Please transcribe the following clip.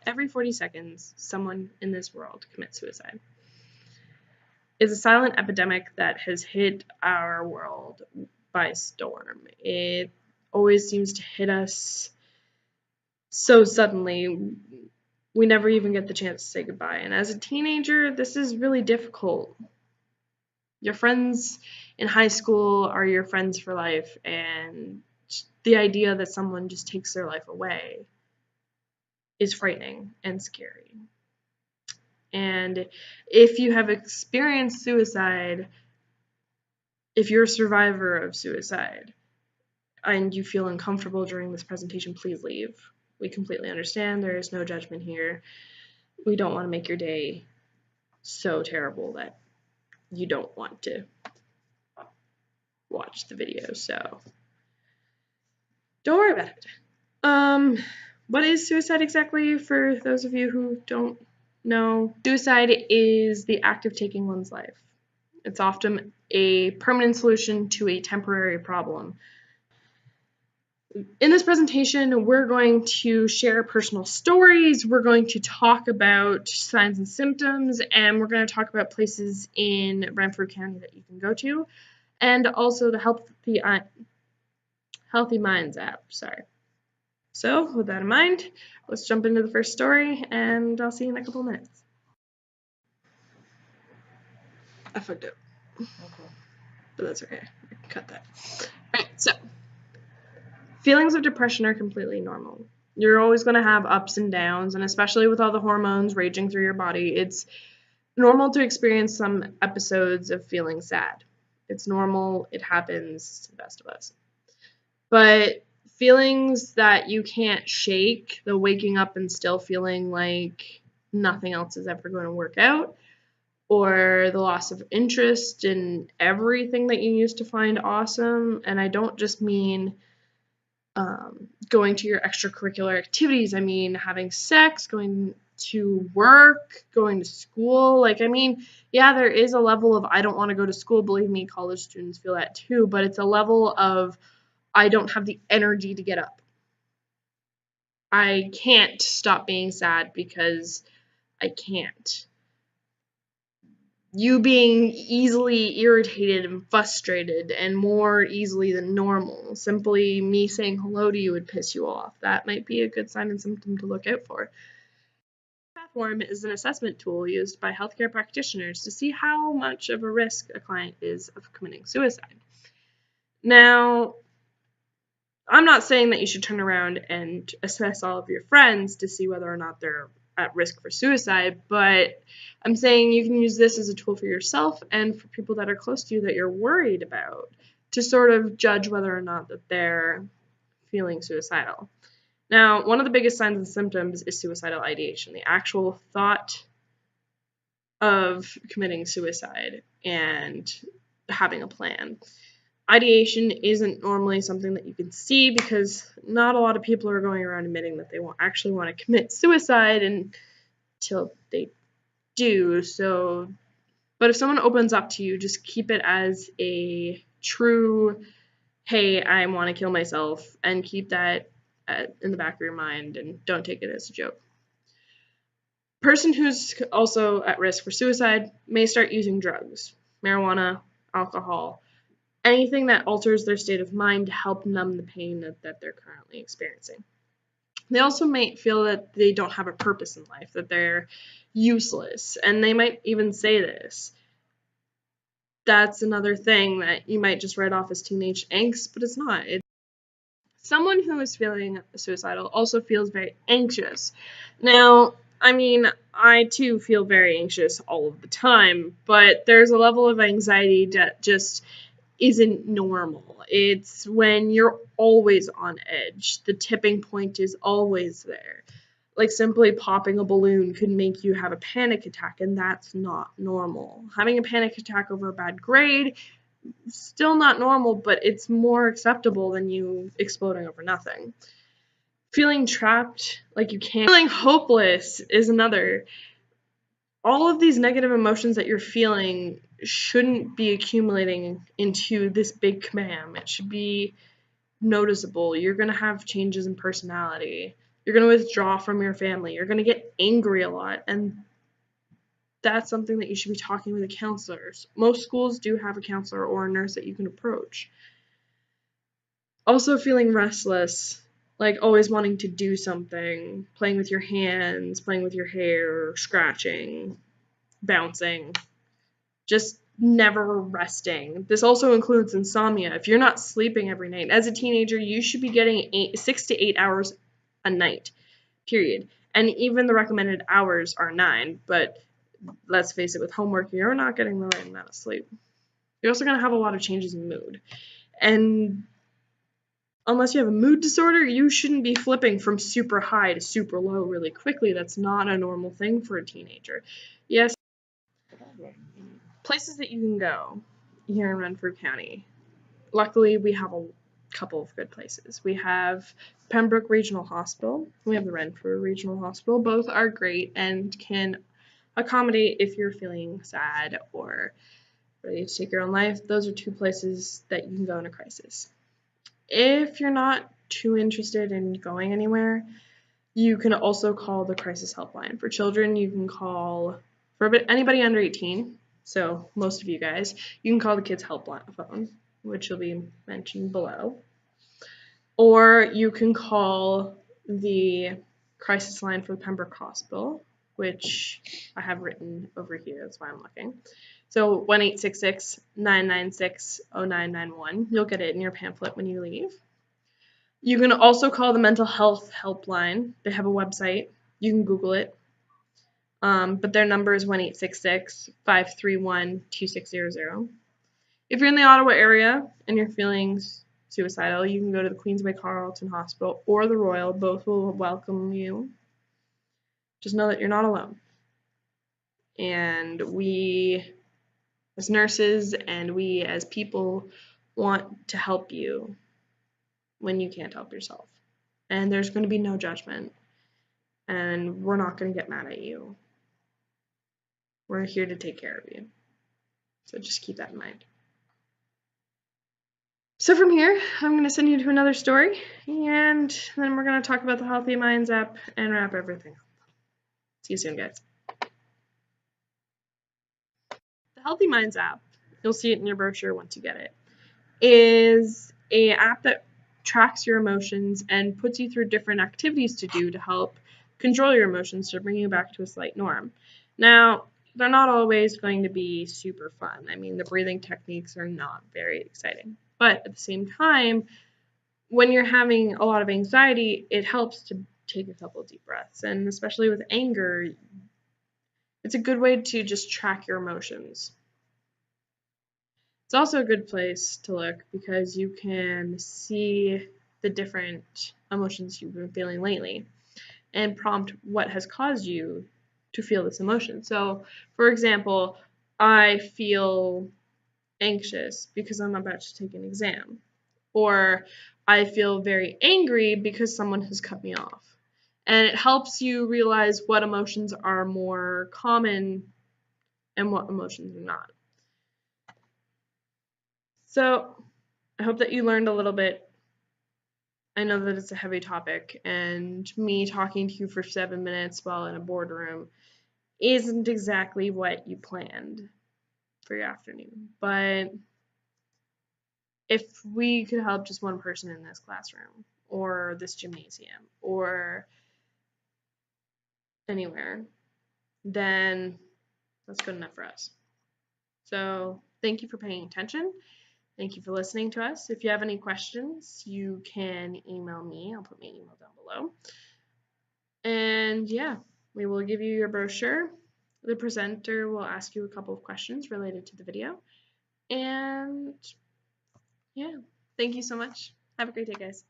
every 40 seconds, someone in this world commits suicide. It's a silent epidemic that has hit our world by storm. It always seems to hit us so suddenly, we never even get the chance to say goodbye. And as a teenager, this is really difficult. Your friends in high school are your friends for life, and the idea that someone just takes their life away is frightening and scary. And if you have experienced suicide, if you're a survivor of suicide and you feel uncomfortable during this presentation, please leave. We completely understand. There is no judgment here. We don't want to make your day so terrible that you don't want to watch the video, so don't worry about it. What is suicide exactly, for those of you who don't know? Suicide is the act of taking one's life. It's often a permanent solution to a temporary problem. In this presentation, we're going to share personal stories, we're going to talk about signs and symptoms, and we're going to talk about places in Renfrew County that you can go to, and also the Healthy Minds app. So, with that in mind, let's jump into the first story, and I'll see you in a couple of minutes. I fucked up. Okay. But that's okay. I can cut that. Alright, so feelings of depression are completely normal. You're always going to have ups and downs, and especially with all the hormones raging through your body, it's normal to experience some episodes of feeling sad. It's normal. It happens to the best of us. But feelings that you can't shake, the waking up and still feeling like nothing else is ever going to work out, or the loss of interest in everything that you used to find awesome, and I don't just mean going to your extracurricular activities. I mean having sex, going to work, going to school. Yeah, there is a level of I don't want to go to school. Believe me, college students feel that too, but it's a level of I don't have the energy to get up. I can't stop being sad because I can't. You being easily irritated and frustrated and more easily than normal. Simply me saying hello to you would piss you off. That might be a good sign and symptom to look out for. Platform is an assessment tool used by healthcare practitioners to see how much of a risk a client is of committing suicide. Now, I'm not saying that you should turn around and assess all of your friends to see whether or not they're at risk for suicide, but I'm saying you can use this as a tool for yourself and for people that are close to you that you're worried about to sort of judge whether or not that they're feeling suicidal. Now, one of the biggest signs and symptoms is suicidal ideation, the actual thought of committing suicide and having a plan. Ideation isn't normally something that you can see because not a lot of people are going around admitting that they actually want to commit suicide until they do. But if someone opens up to you, just keep it as a true, hey, I want to kill myself, and keep that in the back of your mind and don't take it as a joke. Person who's also at risk for suicide may start using drugs, marijuana, alcohol, anything that alters their state of mind to help numb the pain that they're currently experiencing. They also might feel that they don't have a purpose in life, that they're useless, and they might even say this. That's another thing that you might just write off as teenage angst, but it's not. Someone who is feeling suicidal also feels very anxious. Now, I too feel very anxious all of the time, but there's a level of anxiety that just isn't normal. It's when you're always on edge. The tipping point is always there. Like simply popping a balloon could make you have a panic attack, and that's not normal. Having a panic attack over a bad grade, still not normal, but it's more acceptable than you exploding over nothing. Feeling trapped, like you can't. Feeling hopeless is another. All of these negative emotions that you're feeling shouldn't be accumulating into this big kabam. It should be noticeable. You're going to have changes in personality. You're going to withdraw from your family. You're going to get angry a lot, and that's something that you should be talking with a counselor. Most schools do have a counselor or a nurse that you can approach. Also feeling restless, like always wanting to do something, playing with your hands, playing with your hair, scratching, bouncing, just never resting. This also includes insomnia. If you're not sleeping every night, as a teenager, you should be getting 6 to 8 hours a night, period. And even the recommended hours are 9, but let's face it, with homework, you're not getting the right amount of sleep. You're also going to have a lot of changes in mood. And unless you have a mood disorder, you shouldn't be flipping from super high to super low really quickly. That's not a normal thing for a teenager. Yes, places that you can go here in Renfrew County. Luckily, we have a couple of good places. We have Pembroke Regional Hospital. We have the Renfrew Regional Hospital. Both are great and can accommodate if you're feeling sad or ready to take your own life. Those are 2 places that you can go in a crisis. If you're not too interested in going anywhere, you can also call the crisis helpline. For children, you can call, for anybody under 18, so most of you guys, you can call the kids helpline phone, which will be mentioned below. Or you can call the crisis line for the Pembroke Hospital, which I have written over here. That's why I'm looking. So 1-866-996-0991. You'll get it in your pamphlet when you leave. You can also call the mental health helpline. They have a website. You can Google it. But their number is 1-866-531-2600. If you're in the Ottawa area and you're feeling suicidal, you can go to the Queensway Carleton Hospital or the Royal. Both will welcome you. Just know that you're not alone. And we as nurses and we as people want to help you when you can't help yourself. And there's going to be no judgment. And we're not going to get mad at you. We're here to take care of you. So just keep that in mind. So from here, I'm going to send you to another story, and then we're going to talk about the Healthy Minds app and wrap everything up. See you soon, guys. The Healthy Minds app, you'll see it in your brochure once you get it, is an app that tracks your emotions and puts you through different activities to do to help control your emotions to bring you back to a slight norm. Now, they're not always going to be super fun. I mean, the breathing techniques are not very exciting. But at the same time, when you're having a lot of anxiety, it helps to take a couple of deep breaths. And especially with anger, it's a good way to just track your emotions. It's also a good place to look because you can see the different emotions you've been feeling lately and prompt what has caused you to feel this emotion. So, for example, I feel anxious because I'm about to take an exam, or I feel very angry because someone has cut me off. And it helps you realize what emotions are more common and what emotions are not. So I hope that you learned a little bit. I know that it's a heavy topic, and me talking to you for 7 minutes while in a boardroom isn't exactly what you planned for your afternoon. But if we could help just one person in this classroom or this gymnasium or anywhere, then that's good enough for us. So thank you for paying attention. Thank you for listening to us. If you have any questions, you can email me. I'll put my email down below. And yeah, we will give you your brochure. The presenter will ask you a couple of questions related to the video. And yeah, thank you so much. Have a great day, guys.